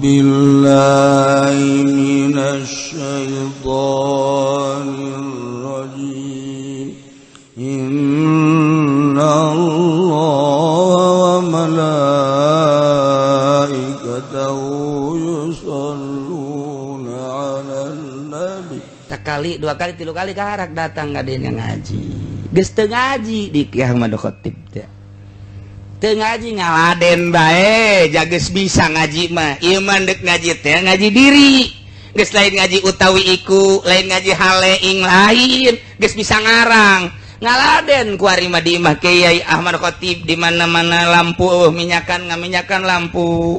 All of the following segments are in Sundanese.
billahi minasyaitonir rajim. Innallaha wa malaikatahu yusholluna 'alan nabi. Sekali, dua kali, tilu kali karak datang ngadenya ngaji. Geus teu ngaji di Kiai Ahmad Khotib teh. Teu ngaji ngaladen bae, jageus bisa ngaji mah. Ieu mah deuk ngaji teh ngaji diri. Geus lain ngaji utawi iku, lain ngaji haleing lain, geus bisa ngarang. Ngaladen ku ari mah di imah Kiai Ahmad Khotib di mana-mana lampu minyakan ngaminyakan lampu.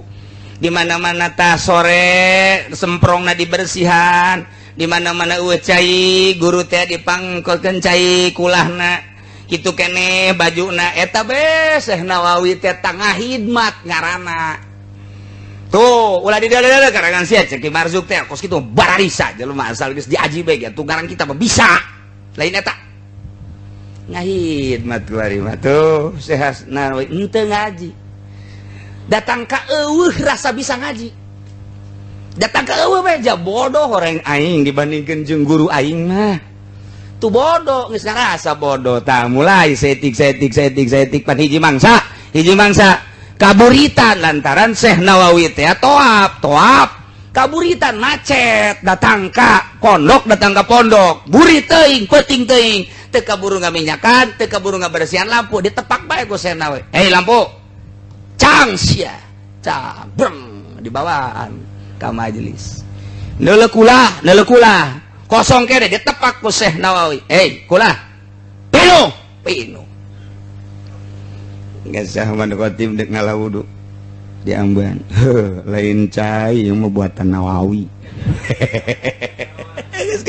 Di mana-mana tah sore semprongna dibersihan. Di mana-mana eueuh cai guru teh dipangkolkeun cai kulahna kitu keneh bajuna eta be Syekh Nawawi teh tangah hidmat ngaranna tuh ulah di daerah karangan sia Ceki Marzuk teh kos kitu bararisa jelema asal geus diaji bae gitu ngaran kita mah bisa lain eta ngahidmat kuari mah tuh Syekh Nawawi henteu ngaji datang ka eueuh rasa bisa ngaji datang ke eueuh meja bodoh orang aing dibandingkeun jeung guru aing mah. Tu bodoh geus ngarasa bodoh tah mulai setik pan hiji mangsa kaburitan lantaran Syekh Nawawi teh toap kaburitan macet datang ka pondok buri teuing peuting teuing teu kaburu ngaminyakan teu kaburu ngabersihan lampu ditepak bae ku Syekh Nawawi lampu cang sia cabreng dibawaan ka majelis neuleuh kulah kosong kene ditepak ku Syekh Nawawi kulah pinu geus Ahmad Khotib deuk ngalawudu di amban lain cai yang mau buatan Nawawi geus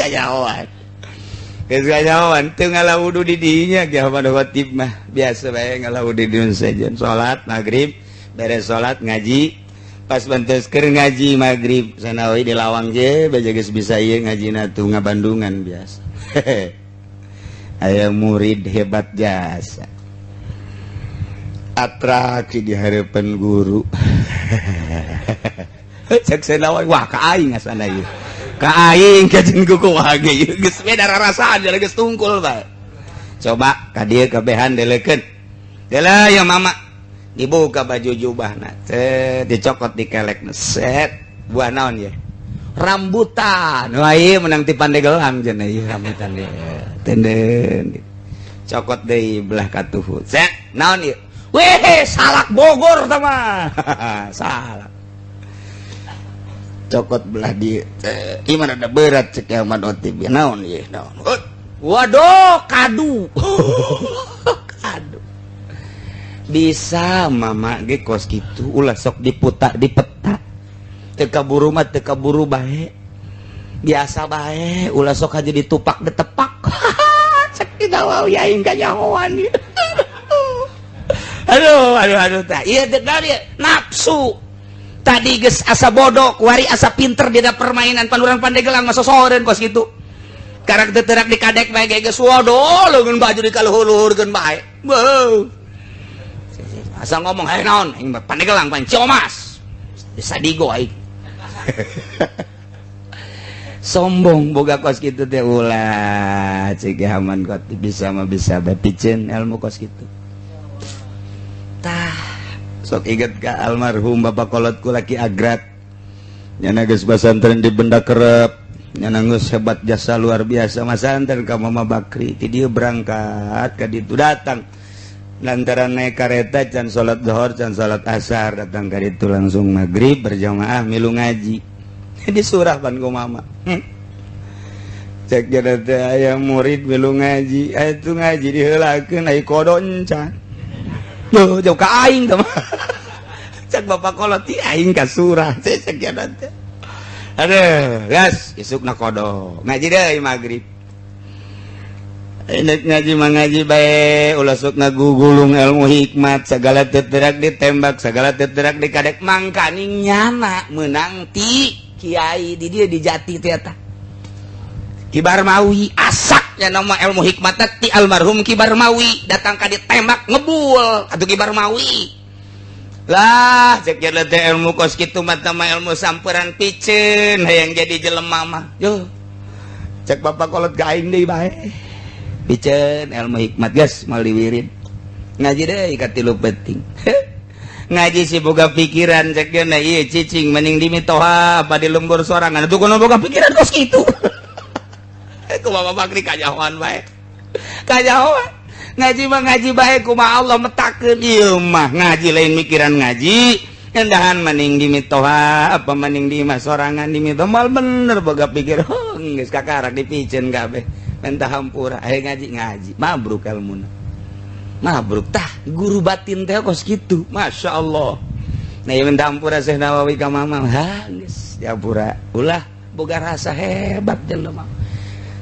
gayawan teu ngalawudu di dinya ge Ahmad Khotib mah biasa bae ngalawudu di saja salat maghrib beres salat ngaji pas bantes keur ngaji maghrib Sanawi di lawang je baja geus bisa ieu ngajina tuh ngabandungan biasa aya murid hebat jasa atraksi di hareupeun guru cek Sanawi wah ka aing asana ieu ka aing ka jeung kuku wah ge geus beda rarasaan geus tungkul bae coba ka dieu kabehan delekeun deula ya mama dibuka baju jubahna dicokot di kelekna set buah naon ya rambutan wah ieu menang ti Pandegelang cenah ieu rambutan ieu tenden cokot deui belah katuhu set naon ieu weh salak Bogor tah mah salak cokot belah di gimana ada berat cek Ahmad Khotib naon ieu naon waduh kadu kadu bisa mama ge kos kitu ulah sok diputar di peta teu kaburu mah teu kaburu bae biasa bae ulah sok aja ditupak ditepak cek Nawawi aing kanyahoan aduh tah ieu teh nafsu tadi geus asa bodoh kuari asa pinter dina permainan panurang Pandegelang mah sosoreun kos kitu karang teu teurak dikadek bae geus waduh leungeun baju dikaluhur-luhurkeun bae asal ngomong naon aing Pandegelang pan Ciomas bisa digo aing sombong boga kos kitu teh ulah cek Ahmad Khotib bisa mah bisa bapiceun ilmu kos kitu tah sok inget ka almarhum Bapak Kolot ku laki agrat nyana geus basantren di Benda Kerep nyana geus hebat jasa luar biasa masantren ka Mama Bakri ti dieu berangkat ka ditu datang lantaran naik kareta can salat zuhur can salat asar datang ka ditu langsung maghrib berjamaah milu ngaji di surah pan ku mama cek jadi teh aya murid milu ngaji atuh ngaji diheulakeun ai kodon can jauh ka aing teh cek Bapak Kolot ti aing ka surah cek jadi teh aduh gas isukna kodo ngaji deui maghrib enak ngaji mangaji bae ulah sok ngagugulung ilmu hikmat segala teterak ditembak segala teterak dikadek mangkaning nyana menang ti kiai di dia di Jati teh eta Kibar Mawi asaknya nama ilmu hikmat ti almarhum Kibar Mawi datang ka ditembak ngebul atuh Kibar Mawi lah cek ilmu kos kitu mah ilmu samperan piceun hayang jadi jelema mah yo cek bapak kolot ka aing deui bae piceun ilmu hikmat geus moal diwirid ngaji deui ka 3 penting ngaji si boga pikiran cek geuna ieu cicing mending dimitoha apa di lembur sorangan atuh kunaon boga pikiran kos kitu kumaha bakri kajahoan bae kajahoan ngaji mah ngaji bae kumaha Allah metakeun ieu mah ngaji lain mikiran ngaji endahan mending dimitoha apa mending di imah sorangan dimitoha mal bener boga pikir geus kakarak dipiceun kabeh mentah hampura aya ngaji mabruk ilmuna mabruk tah guru batin teh kos kitu masyaallah nah ieu mentah hampura Syekh Nawawi ka mamah ha geus diampura ulah boga rasa hebat jelema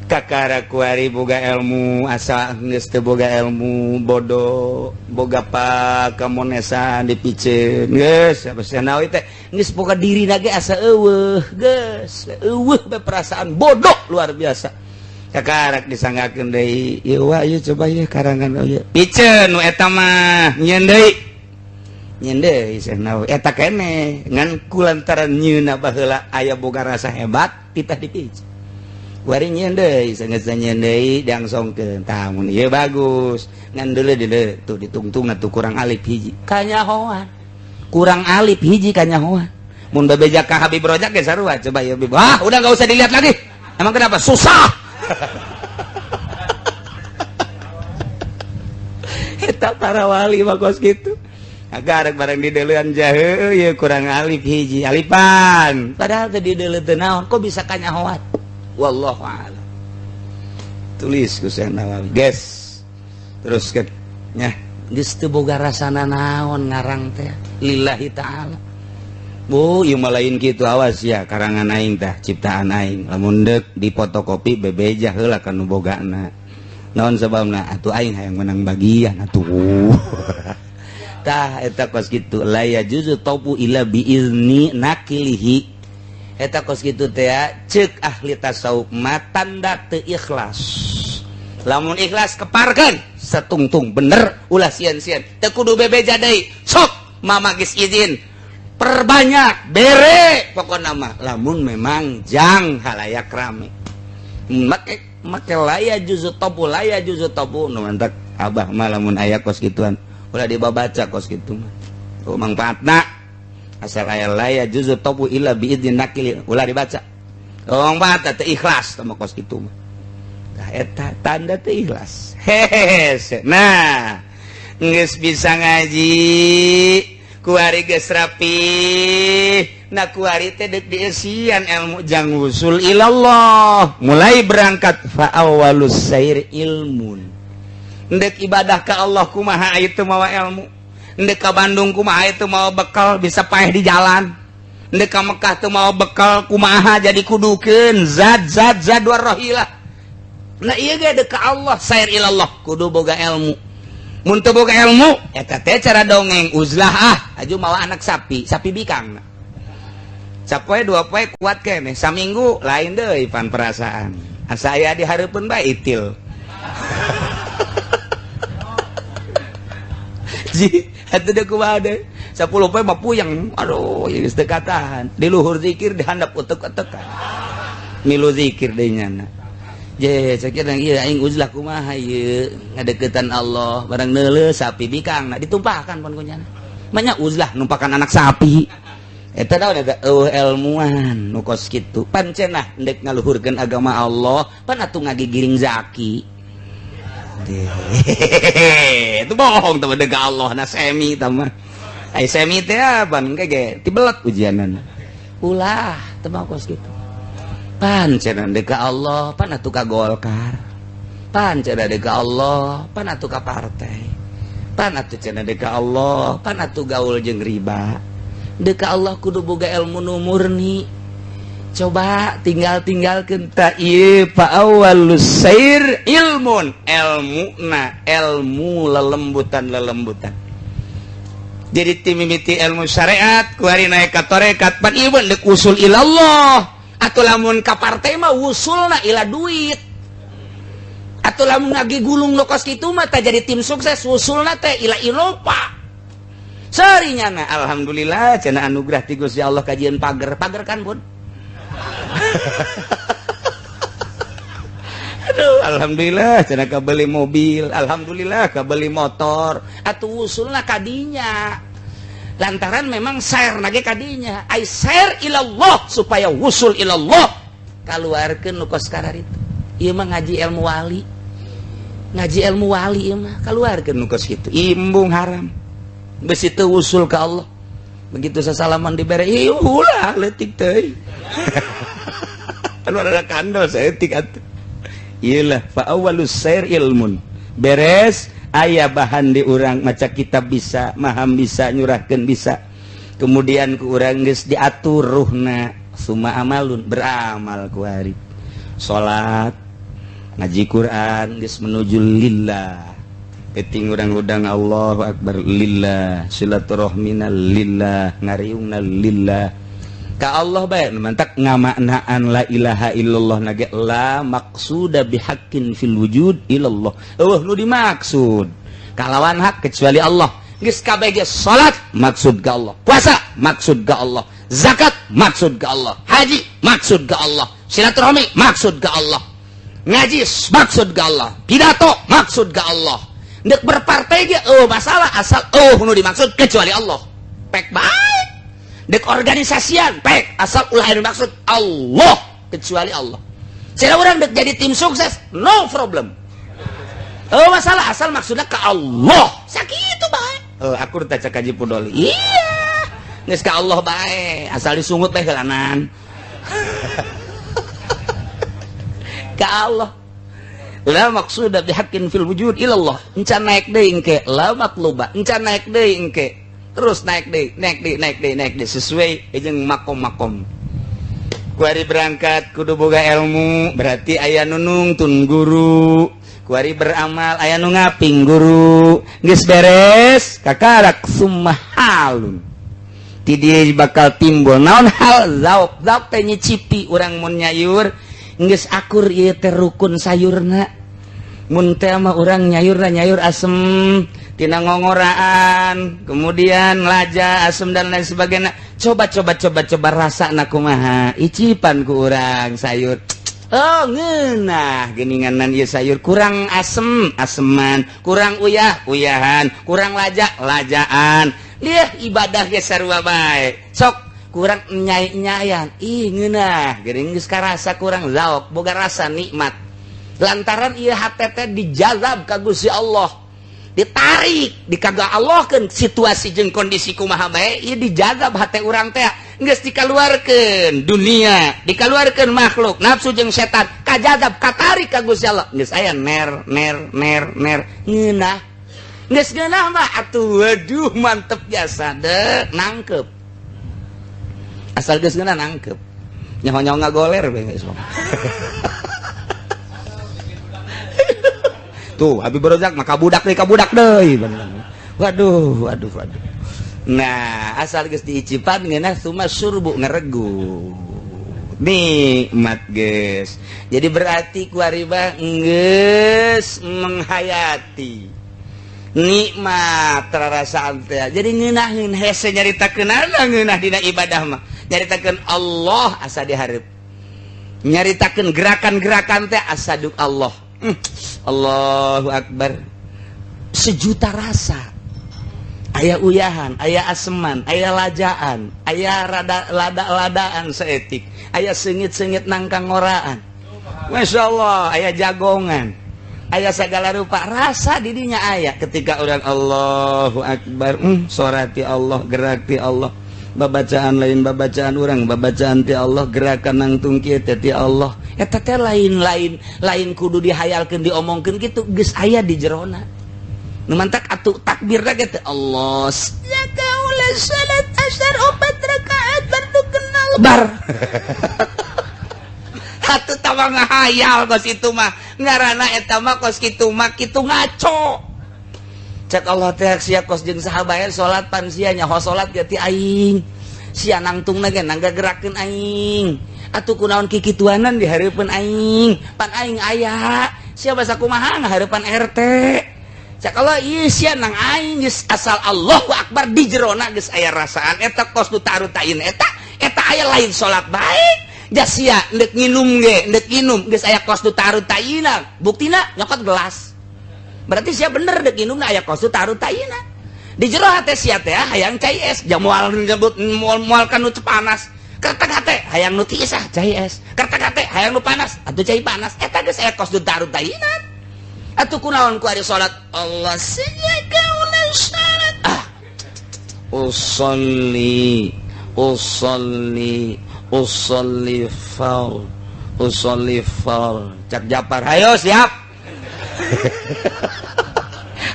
kakara kuari boga ilmu asa geus teu boga ilmu bodoh boga pakamonesan dipiceun geus Syekh Nawawi teh geus boga dirina ge asa eueuh geus eueuh bae perasaan bodoh luar biasa kakarak disanggakeun deui ieu wa ieu coba ieu karangan ieu piceun nu eta mah nyieun deui Syekh Nawawi eta keneh ngan kulantaran nyieunna baheula aya boga rasa hebat titah dipiceun wari nyieun deui sangeus nyieun deui diangsongkeun tah mun ieu bagus ngan deuleu tuh ditungtungna tuh kurang alif hiji kanyahoan kurang alif hiji kanyahoan mun babejak ka Habib Rojak ge sarua coba ieu Habib udah enggak usah dilihat lagi emang kenapa susah eta para wali mah kos kitu agarek bareng dideuleuan jahe ieu kurang alif hiji alifan padahal teh dideuleu teu naon kok bisa kanyahoan wallahu a'lam tulis ku Syekh Nawawi guys terus ke nya geus teu boga rasana naon ngarang teh lillahi ta'ala bu ieu mah lain kitu awas ya karangan aing tah ciptaan aing lamun deuk dipotokopi bebeja heula kanu bogana naon sababna atuh aing hayang menang bagian atuh tah eta kos kitu la yajuzu taubu ila biizni nakilihi eta kos kitu teh ceuk ahli tasawuf mah tanda teu ikhlas lamun ikhlas keparkeun satungtung bener ulah sieun-sieun teu kudu bebeja deui sok mama geus izin perbanyak bere pokona mah lamun memang jang halayak rame make laya juzu tobu nu mantak abah mah lamun aya kos kituan ulah dibabaca kos kitu mah mangpaatna asal aya laya juzu tobu illa biidzin nakil ulah dibaca mangpaatna teu ikhlas sama kos kitu mah tah eta tanda teu ikhlas nah geus bisa ngaji kuari geus rapi nah kuari teh deuk dieusian ilmu jang wusul ilallah mulai berangkat fa awwalus sair ilmun ndek ibadah ka Allah kumaha itu mawa ilmu ndek ka Bandung kumaha itu mawa bekal bisa paeh di jalan ndek ka Mekah teu mawa bekal kumaha jadi kudukeun zat warrohilah nah ieu ge deuk ka Allah sair ilallah kudu boga ilmu mun teu boga ilmu eta teh cara dongeng uzlah aju mawa anak sapi bikang sapoe 2 poe kuat keneh saminggu lain deui pan perasaan asa aya di hareupeun bae itil ji atuh deuk kumaha deui 10 poe mah puyeng aduh geus teu katahan di luhur zikir dihandap utek-utekan milu zikir deui nyana je sakit ieu aing uzlah kumaha ieu ngadeuketan Allah barang neuleuh sapi bikangna ditumpahkan pon ku nyana banyak uzlah numpakan anak sapi eta daun eta ilmuwan nu kos kitu pan cenah endek ngaluhurkeun agama Allah pan atuh ngagigiring zaki itu bohong teman dega Allah na semi teman ai semi teh ban kege tibelet ujianan ulah teman kos kitu pan cenah dega Allah pan atuh ka Golkar pan cenah dega Allah pan atuh ka partai pan atuh cenah dega Allah pan atuh gaul jeung riba deka Allah kudu boga ilmu nu murni coba tinggalkeun ta ieu fa awwalus sair ilmun ilmu lelembutan jadi timimiti ilmu syariat kuari naik ka tarekat pan ieu deuk usul ilallah atuh lamun ka partai mah usulna ila duit atuh lamun ngagi gulung nu kos kitu mah teh jadi tim sukses usulna teh ila ilopa Sarinyana alhamdulillah cenah anugerah ti Gusti Allah kajian pager kan Bun. Aduh alhamdulillah cenah kabeli mobil, alhamdulillah kabeli motor, atuh usulna kadinya. Lantaran memang sair nage kadinya, ai sair ilallah supaya wusul ilallah. Kaluarkeun nu kos kararit. Ieu mah ngaji ilmu wali. Ngaji ilmu wali ieu mah kaluarkeun nu kos kitu. Imbung haram. Besi teu usul ke Allah. Begitu sasalaman dibere, ulah leutik teuy. Anu ada kandol saeutik atuh. Iyalah fa awwalus sair ilmun. Beres aya bahan di urang maca kitab bisa, maham bisa, nyurahkeun bisa. Kemudian ku urang geus diatur ruhna, summa amalun beramal ku hari. Salat, ngaji Quran geus menuju lillah. Peting udang-udang Allahu Akbar lillah, silaturahmina lillah, ngariungna lillah. Ka Allah bae mantak ngamaknaan la ilaha illallah nage la maqsuda bihaqqin fil wujud illallah. Nu dimaksud kalawan hak kecuali Allah. Geus kabeh ge salat maksud ka Allah, puasa maksud ka Allah, zakat maksud ka Allah, haji maksud ka Allah, silaturahmi maksud ka Allah, ngaji maksud ka Allah, pidato maksud ka Allah. Dek berpartai ge masalah asal nu dimaksud kecuali Allah. Pek baik. Dek organisasian pek asal ulah anu dimaksud Allah kecuali Allah. Sila urang dek jadi tim sukses no problem. Masalah asal maksudnya ke Allah. Sakitu bae. Aku teh cek kaji pudoli. Iya. Geus ka Allah bae, asal disungut bae heulanan. Ka Allah. La maqsuda bihaqqin fil wujud ilallah. Encan naik deui engke la maqluba. Encan naik deui engke. Terus naik deui sesuai jeung makom-makom. Kuari berangkat kudu boga ilmu, berarti aya nu nungtun guru. Kuari beramal aya nu ngaping guru. Geus beres kakarak summa halun. Ti dieu bakal timbul naon hal zauk teh nyicipi urang mun nyayur. Geus akur ieu teh rukun sayurna. Mun teh mah urang nyayur asem tina ngongoraan, kemudian laja asem dan lain sebagainya. Coba rasana kumaha? Icipan ku urang sayur. Ngeunah geuninganan ieu sayur kurang aseman, kurang uyahan, kurang lajaan. Lieh ibadah ge sarua bae. Sok kurang nyai-nyayan, ngeunah geuning geus karasa kurang zauk, boga rasa nikmat. Lantaran ieu hate teh dijazab ka Gusti Allah, ditarik dikaga Allahkeun situasi jeung kondisi kumaha bae, ieu dijazab hate urang teh geus dikaluarkeun dunia, dikaluarkeun makhluk nafsu jeung setan, kajazab katarik ka Gusti Allah, geus aya ner ngeunah. Geus ngeunah mah atuh waduh mantep biasa deh nangkep. Asal geus ngeunah nangkep. Nyaho-nyaho ngagoler bae geus. Tuh, Habib Rozak mah kabudak deui bener. Waduh. Nah, asal geus diicipan ngeunah summa surbu ngaregu. Nikmat geus. Jadi berarti kuari mah geus menghayati nikmat rarasaan teh. Jadi ngeunaheun hese nyaritakeun ngeunah dina ibadah mah. Nyaritakeun Allah asa dihareup. Nyaritakeun gerakan-gerakan teh asa duk Allah. Allahu Akbar. Sejuta rasa. Aya uyahan, aya aseman, aya lajaan, aya lada-ladaan saeutik, aya seungit-seungit nangkang ngoraan. Masya Allah, aya jagongan, aya sagala rupa rasa didinya aya ketika urang Allahu Akbar. Sorati Allah, gerak ti Allah. Babacaan lain babacaan urang, babacaan ti Allah, gerakan nangtung kieu teh ti Allah. Eta teh lain kudu dihayalkeun diomongkeun kitu, geus aya di jerona. Nu mantak atuh takbirna ge teh Allah. Sakaula salat asyar 4 rakaat baru kenal bar. Atuh tama ngahayal kos itu mah. Ngaranna eta mah kos kitu mah kitu ngaco. Cek Allah teh sia kos jeung saha bae salat pan sia nyaho salat ge ti aing. Sia nangtungna ge nangga gerakeun aing. Atuh kunaon kikituanan di hareupeun aing. Pan aing aya. Sia basa kumaha ngahareupan RT. kalau ieu sia nang aing geus asal Allahu Akbar di jerona geus aya rasaan eta kos nu tarutain eta aya lain salat baik jas sia endek nginum ge endek nginum geus aya kos nu tarutaina buktina nyokot gelas berarti sia bener dek nginumna aya kos nu tarutaina di jero hate sia teh hayang cai es jamual nyebut moal kan nu panas kertek hate hayang nu tiis cai es kertek hate hayang nu panas atuh cai panas eta geus aya kos nu tarutaina atuh kunaon ku ari salat Allah sajaga ulah salat usolli far cak Japar hayo siap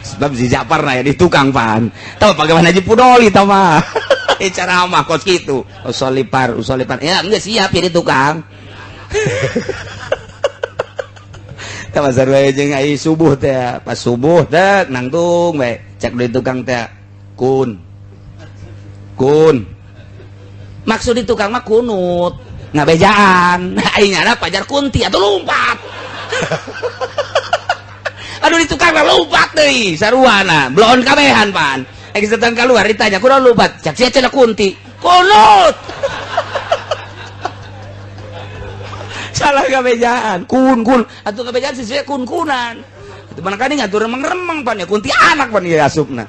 sebab si Japar na ya di tukang pan tahu bagaimana Haji Pudoli tahu mah cara mah kos gitu usolli far ya enggak siap ya di tukang tahu sarua jeung ai subuh teh pas subuh teh nangtung bae cak di tukang teh kun maksud di tukang mah kunut ngabejaan aing nyana pajar kunti atau lompat aduh di tukang mah lompat deui saruana blon kabehan pan geus datang keluar ditanya kunaon lompat cak sia cenah kunti kunut salah ngabejaan kun atuh ngabejaan sesuai kun-kunan itu mana kani ngatur remeng-remeng pan ya kunti anak pan ya asupna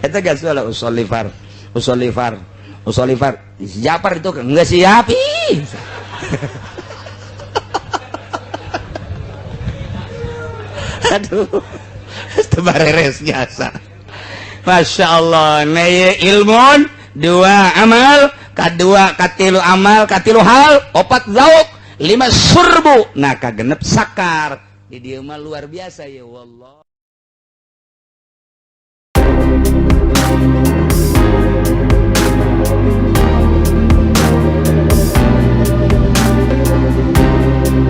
eta geus salah usolli far Japar itu enggak siap aduh tebareres biasa Masya Allah naya ilmun dua amal kadua katilu amal katilu hal opat zauk 5 surbu nah kagenep sakar di dieu mah luar biasa ya wallah